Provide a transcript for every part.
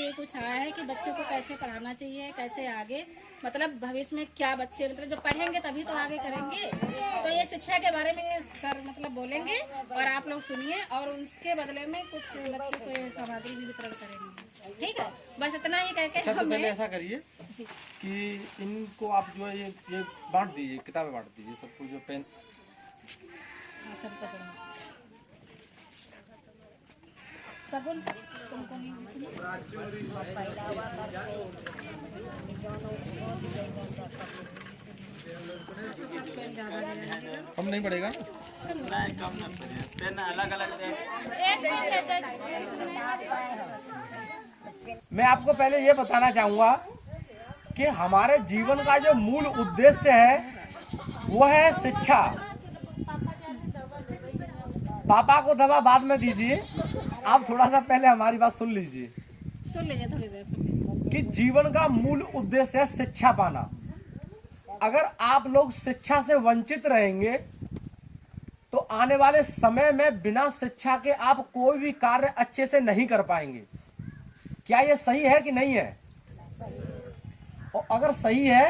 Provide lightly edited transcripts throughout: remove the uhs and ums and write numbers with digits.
लिए कुछ आया है कि बच्चों को कैसे पढ़ाना चाहिए, कैसे आगे मतलब भविष्य में क्या बच्चे मतलब जब पढ़ेंगे तभी तो आगे करेंगे। तो ये शिक्षा के बारे में सर मतलब बोलेंगे और आप लोग सुनिए और उसके बदले में कुछ बच्चों को ये सामग्री भी वितरण करेंगे। ठीक है, बस इतना ही कह के अच्छा, तो पहले ऐसा करिए कि इनको आप जो है ये बांट दीजिए, किताबें बांट दीजिए सबको, जो पेन सगुन तुमको नहीं कम नहीं पड़ेगा। पेन अलग अलग मैं आपको पहले ये बताना चाहूँगा कि हमारे जीवन का जो मूल उद्देश्य है वो है शिक्षा। पापा को दवा बाद में दीजिए, आप थोड़ा सा पहले हमारी बात सुन लीजिए। सुन लीजिए थोड़ी देर सुन कि जीवन का मूल उद्देश्य है शिक्षा पाना। अगर आप लोग शिक्षा से वंचित रहेंगे तो आने वाले समय में बिना शिक्षा के आप कोई भी कार्य अच्छे से नहीं कर पाएंगे। क्या ये सही है कि नहीं है? और अगर सही है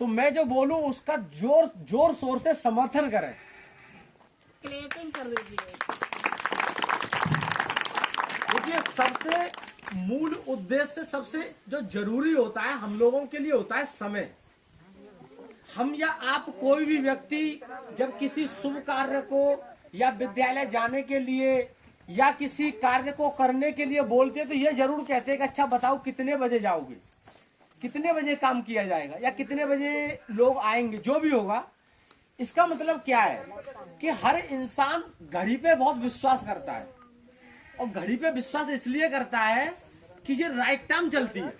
तो मैं जो बोलूं उसका जोर शोर से समर्थन करें। क्लैपिंग कर दीजिए। देखिए, सबसे मूल उद्देश्य, सबसे जो जरूरी होता है हम लोगों के लिए होता है समय। हम या आप कोई भी व्यक्ति जब किसी शुभ कार्य को या विद्यालय जाने के लिए या किसी कार्य को करने के लिए बोलते हैं तो ये जरूर कहते हैं कि अच्छा बताओ कितने बजे जाओगे, कितने बजे काम किया जाएगा या कितने बजे लोग आएंगे, जो भी होगा। इसका मतलब क्या है कि हर इंसान घड़ी पे बहुत विश्वास करता है और घड़ी पे विश्वास इसलिए करता है कि ये राइट टाइम चलती है।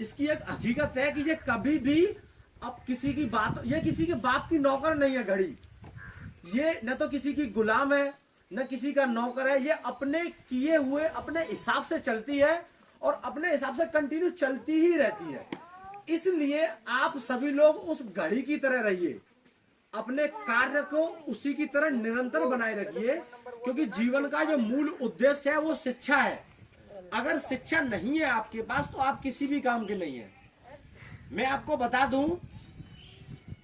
इसकी एक हकीकत है कि ये कभी भी अब किसी की बात, ये किसी के बाप की नौकर नहीं है घड़ी। ये न तो किसी की गुलाम है न किसी का नौकर है। ये अपने किए हुए अपने हिसाब से चलती है और अपने हिसाब से कंटिन्यू चलती ही रहती है। इसलिए आप सभी लोग उस घड़ी की तरह रहिए, अपने कार्य को उसी की तरह निरंतर बनाए रखिए, क्योंकि जीवन का जो मूल उद्देश्य है वो शिक्षा है। अगर शिक्षा नहीं है आपके पास तो आप किसी भी काम के नहीं है। मैं आपको बता दूं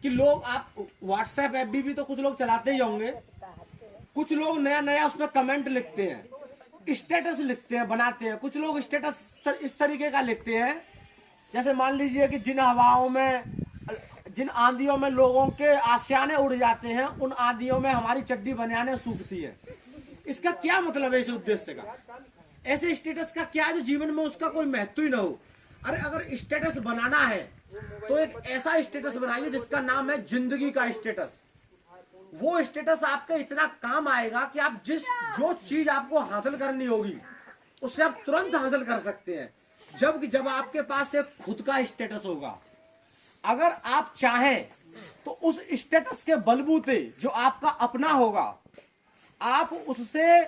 कि लोग, आप व्हाट्सएप ऐप भी तो कुछ लोग चलाते ही होंगे। कुछ लोग नया नया उस पर कमेंट लिखते हैं, स्टेटस लिखते हैं, बनाते हैं। कुछ लोग स्टेटस इस तरीके का लिखते हैं जैसे मान लीजिए कि जिन हवाओं में, जिन आंधियों में लोगों के आशियाने उड़ जाते हैं, उन आंधियों में हमारी चड्डी बनियाने सूखती है। इसका क्या मतलब है इस उद्देश्य का? ऐसे स्टेटस का क्या जो जीवन में उसका कोई महत्व ही ना हो? अरे अगर स्टेटस बनाना है तो एक ऐसा स्टेटस बनाइए जिसका नाम है जिंदगी का स्टेटस। वो स्टेटस आपके इतना काम आएगा कि आप जो चीज आपको हासिल करनी होगी उससे आप तुरंत हासिल कर सकते हैं, जब आपके पास एक खुद का स्टेटस होगा। अगर आप चाहें तो उस स्टेटस के बलबूते जो आपका अपना होगा, आप उससे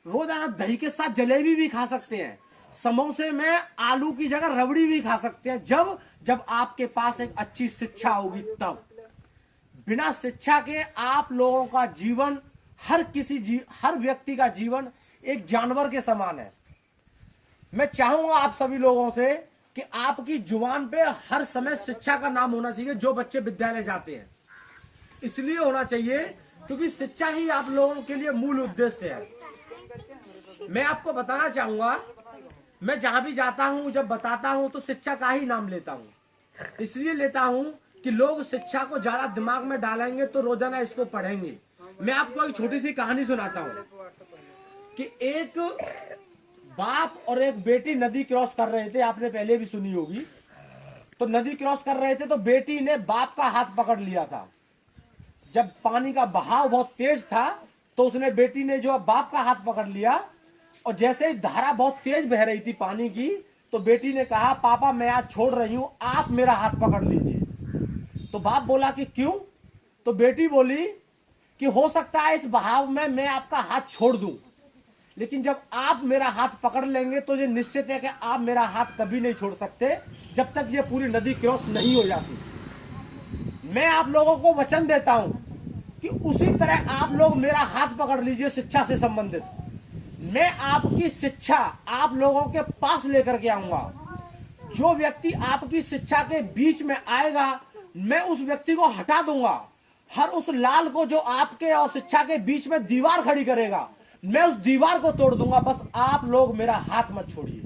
रोजाना दही के साथ जलेबी भी खा सकते हैं, समोसे में आलू की जगह रबड़ी भी खा सकते हैं, जब आपके पास एक अच्छी शिक्षा होगी तब। बिना शिक्षा के आप लोगों का जीवन, हर व्यक्ति का जीवन एक जानवर के समान है। मैं चाहूंगा आप सभी लोगों से कि आपकी जुबान पे हर समय शिक्षा का नाम होना चाहिए। जो बच्चे विद्यालय जाते हैं इसलिए होना चाहिए क्योंकि शिक्षा ही आप लोगों के लिए मूल उद्देश्य है। मैं आपको बताना चाहूंगा, मैं जहां भी जाता हूं, जब बताता हूं तो शिक्षा का ही नाम लेता हूं। इसलिए लेता हूं कि लोग शिक्षा को ज्यादा दिमाग में डालेंगे तो रोजाना इसको पढ़ेंगे। मैं आपको एक छोटी सी कहानी सुनाता हूं कि एक बाप और एक बेटी नदी क्रॉस कर रहे थे। आपने पहले भी सुनी होगी। तो नदी क्रॉस कर रहे थे तो बेटी ने बाप का हाथ पकड़ लिया था। जब पानी का बहाव बहुत तेज था तो उसने, बेटी ने जो बाप का हाथ पकड़ लिया और जैसे ही धारा बहुत तेज बह रही थी पानी की, तो बेटी ने कहा, पापा मैं आज छोड़ रही हूं, आप मेरा हाथ पकड़ लीजिए। तो बाप बोला कि क्यों? तो बेटी बोली कि हो सकता है इस बहाव में मैं आपका हाथ छोड़ दूं, लेकिन जब आप मेरा हाथ पकड़ लेंगे तो ये निश्चित है कि आप मेरा हाथ कभी नहीं छोड़ सकते जब तक ये पूरी नदी क्रॉस नहीं हो जाती। मैं आप लोगों को वचन देता हूं कि उसी तरह आप लोग मेरा हाथ पकड़ लीजिए शिक्षा से संबंधित। मैं आपकी शिक्षा आप लोगों के पास लेकर के आऊंगा। जो व्यक्ति आपकी शिक्षा के बीच में आएगा, मैं उस व्यक्ति को हटा दूंगा। हर उस लाल को जो आपके और शिक्षा के बीच में दीवार खड़ी करेगा, मैं उस दीवार को तोड़ दूंगा। बस आप लोग मेरा हाथ मत छोड़िए।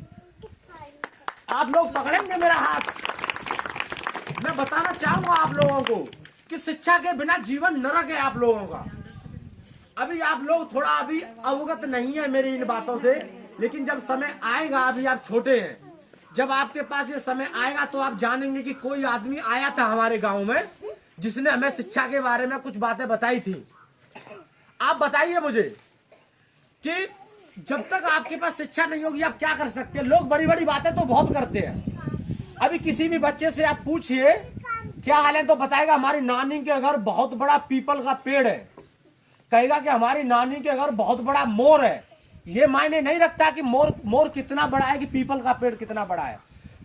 आप लोग पकड़ेंगे मेरा हाथ। मैं बताना चाहूंगा आप लोगों को कि शिक्षा के बिना जीवन नरक है आप लोगों का। अभी आप लोग थोड़ा अभी अवगत नहीं है मेरी इन बातों से, लेकिन जब समय आएगा, अभी आप छोटे हैं, जब आपके पास ये समय आएगा तो आप जानेंगे कि कोई आदमी आया था हमारे गांव में जिसने हमें शिक्षा के बारे में कुछ बातें बताई थी। आप बताइए मुझे कि जब तक आपके पास शिक्षा नहीं होगी आप क्या कर सकते हैं। लोग बड़ी बड़ी बातें तो बहुत करते हैं। अभी किसी भी बच्चे से आप पूछिए क्या हाल है, तो बताएगा हमारी नानी के घर बहुत बड़ा पीपल का पेड़ है, कहेगा कि हमारी नानी के घर बहुत बड़ा मोर है। ये मायने नहीं रखता कि मोर कितना बड़ा है कि पीपल का पेड़ कितना बड़ा है।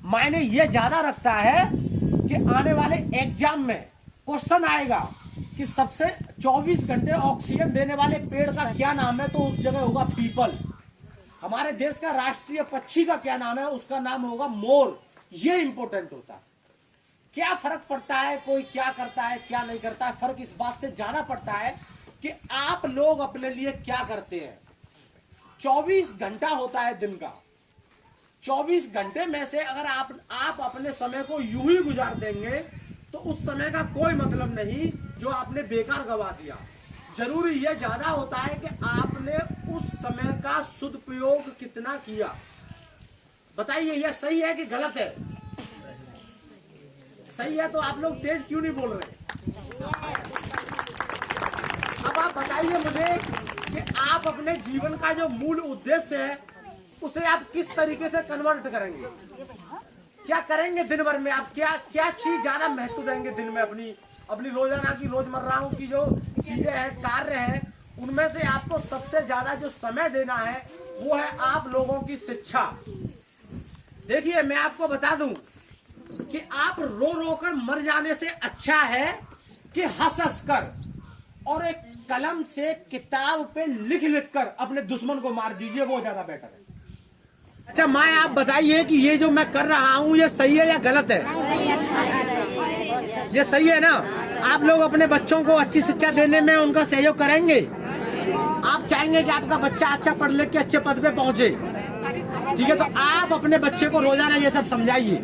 मायने ये ज्यादा रखता है कि आने वाले एग्जाम में क्वेश्चन आएगा कि सबसे 24 घंटे ऑक्सीजन देने वाले पेड़ का क्या नाम है, तो उस जगह होगा पीपल। हमारे देश का राष्ट्रीय पक्षी का क्या नाम है, उसका नाम होगा मोर। ये इंपॉर्टेंट होता है। क्या फर्क पड़ता है कोई क्या करता है क्या नहीं करता है, फर्क इस बात से जाना पड़ता है कि आप लोग अपने लिए क्या करते हैं। 24 घंटा होता है दिन का, 24 घंटे में से अगर आप अपने समय को यूं ही गुजार देंगे तो उस समय का कोई मतलब नहीं जो आपने बेकार गवा दिया। जरूरी यह ज्यादा होता है कि आपने उस समय का सदुपयोग कितना किया। बताइए यह सही है कि गलत है? सही है तो आप लोग तेज क्यों नहीं बोल रहे? अब आप बताइए मुझे कि आप अपने जीवन का जो मूल उद्देश्य है उसे आप किस तरीके से कन्वर्ट करेंगे, क्या करेंगे दिन भर में, आप क्या चीज ज्यादा महत्व देंगे दिन में। अपनी रोजाना की रोजमर्राओं की जो चीजें हैं, कार्य हैं, उनमें से आपको सबसे ज्यादा जो समय देना है वो है आप लोगों की शिक्षा। देखिए मैं आपको बता दूं कि आप रो रो कर मर जाने से अच्छा है कि हंस हंस कर और एक कलम से किताब पे लिख लिख कर अपने दुश्मन को मार दीजिए, वो ज्यादा बेटर है। अच्छा माँ आप बताइए कि ये जो मैं कर रहा हूँ ये सही है या गलत है? ये सही है ना? आप लोग अपने बच्चों को अच्छी शिक्षा देने में उनका सहयोग करेंगे? आप चाहेंगे कि आपका बच्चा अच्छा पढ़ लिख के अच्छे पद पे पहुंचे, ठीक है? तो आप अपने बच्चे को रोजाना ये सब समझाइए।